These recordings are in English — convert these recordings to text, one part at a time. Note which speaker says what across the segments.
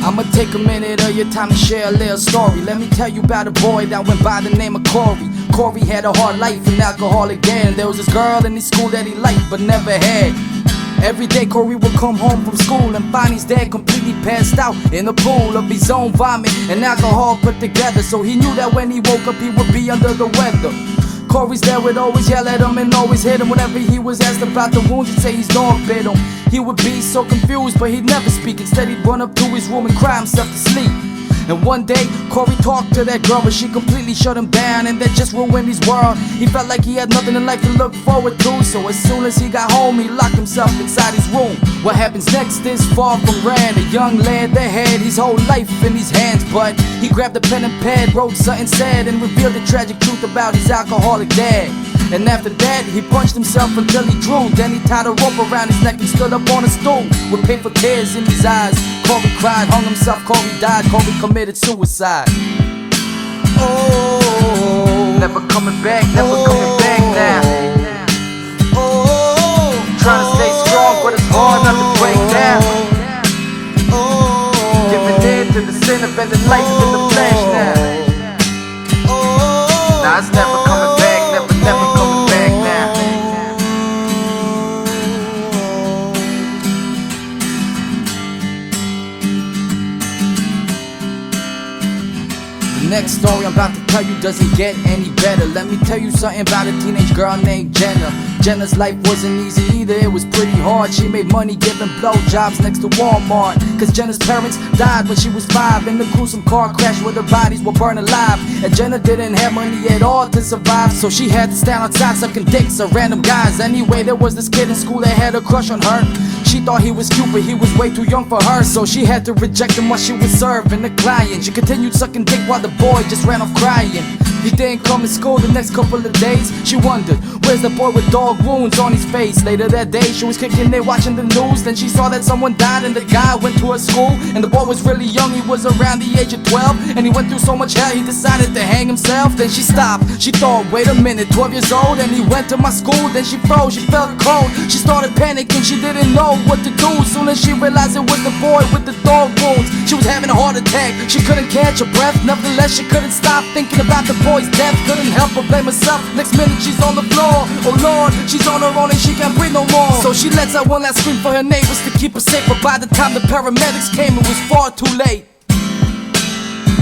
Speaker 1: I'ma take a minute of your time to share a little story. Let me tell you about a boy that went by the name of Corey. Corey had a hard life, an alcoholic dad. There was this girl in his school that he liked but never had. Every day Corey would come home from school and find his dad completely passed out in a pool of his own vomit and alcohol put together. So he knew that when he woke up he would be under the weather. Corey's dad would always yell at him and always hit him. Whenever he was asked about the wounds, he'd say his dog bit him. He would be so confused, but he'd never speak. Instead, he'd run up to his room and cry himself to sleep. And one day, Corey talked to that girl, but she completely shut him down, and that just ruined his world. He felt like he had nothing in life to look forward to, so as soon as he got home, he locked himself inside his room. What happens next is far from grand. A young lad that had his whole life in his hands, but he grabbed a pen and pad, wrote something sad, and revealed the tragic truth about his alcoholic dad. And after that, he punched himself until he drooled. Then he tied a rope around his neck and stood up on a stool with painful tears in his eyes. Corey cried, hung himself, Corey died, Corey committed suicide. Oh, never coming back, never coming back now. Oh, trying to stay strong, but it's hard not to break down. Oh, giving in to the sin of ending life in the flesh now. Nah, it's never coming back, never coming back now. The next story I'm about to tell you doesn't get any better. Let me tell you something about a teenage girl named Jenna. Jenna's life wasn't easy either, it was pretty hard. She made money giving blowjobs next to Walmart, cause Jenna's parents died when she was 5 in a gruesome car crash where their bodies were burned alive. And Jenna didn't have money at all to survive, so she had to stand outside sucking dicks of random guys. Anyway, there was this kid in school that had a crush on her. She thought he was cute, but he was way too young for her, so she had to reject him while she was serving the client. She continued sucking dick while the boy just ran off crying. He didn't come to school the next couple of days. She wondered, where's the boy with dog wounds on his face? Later that day, she was kicking it watching the news. Then she saw that someone died and the guy went to her school. And the boy was really young, he was around the age of 12. And he went through so much hell, he decided to hang himself. Then she stopped, she thought, wait a minute, 12 years old and he went to my school. Then she froze, she felt cold, she started panicking, she didn't know what to do. Soon as she realized it was the boy with the dog wounds, she was having a heart attack, she couldn't catch her breath. Nevertheless, she couldn't stop thinking about the boy's death. Couldn't help but blame herself. Next minute she's on the floor. Oh Lord, she's on her own and she can't breathe no more. So she lets out one last scream for her neighbors to keep her safe. But by the time the paramedics came, it was far too late.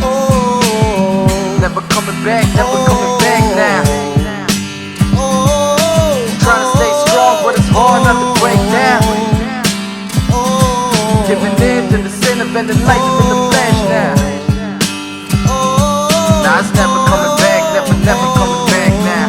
Speaker 1: Oh, never coming back, never coming back now. Oh, trying to stay strong, but it's hard not to break down. Oh, giving in to the sin of ending life in the flesh now. Nah, it's never coming back, never coming back now.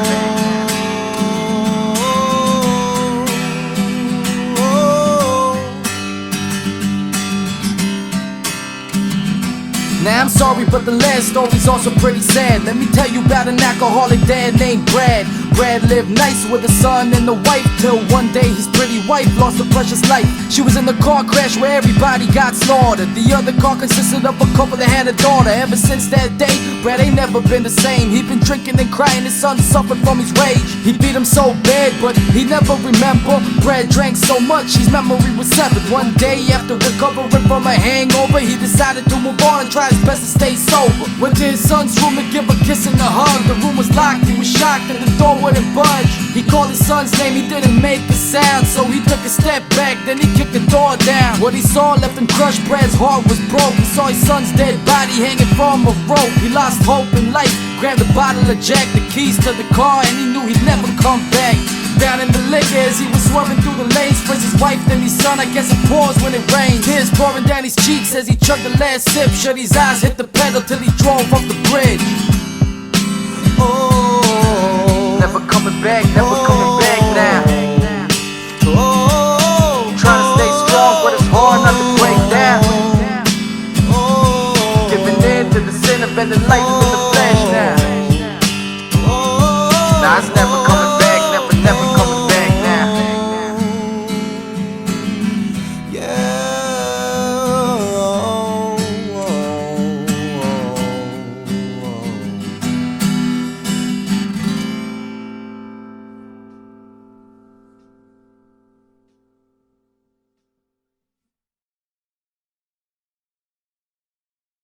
Speaker 1: Now I'm sorry, but the last story's also pretty sad. Let me tell you about an alcoholic dad named Brad. Brad lived nice with a son and a wife, till one day his pretty wife lost a precious life. She was in the car crash where everybody got slaughtered. The other car consisted of a couple that had a daughter. Ever since that day, Brad ain't never been the same. He'd been drinking and crying, his son suffered from his rage. He beat him so bad, but he never remembered. Brad drank so much, his memory was severed. One day after recovering from a hangover, he decided to move on and try his best to stay sober. Went to his son's room to give a kiss and a hug. The room was locked, he was shocked and the door wouldn't budge. He called his son's name, he didn't make a sound, so he took a step back, then he kicked the door down. What he saw left him crushed, Brad's heart was broke. He saw his son's dead body hanging from a rope. He lost hope in life, grabbed a bottle of Jack, the keys to the car, and he knew he'd never come back. Down in the liquor as he was swerving through the lanes, first his wife, then his son, I guess it pours when it rains. Tears pouring down his cheeks as he chugged the last sip, shut his eyes, hit the pedal till he drove off the bridge. Oh, never coming back, never coming back now. Oh, trying to stay strong, but it's hard not to break down. Giving in to the sin of ending life.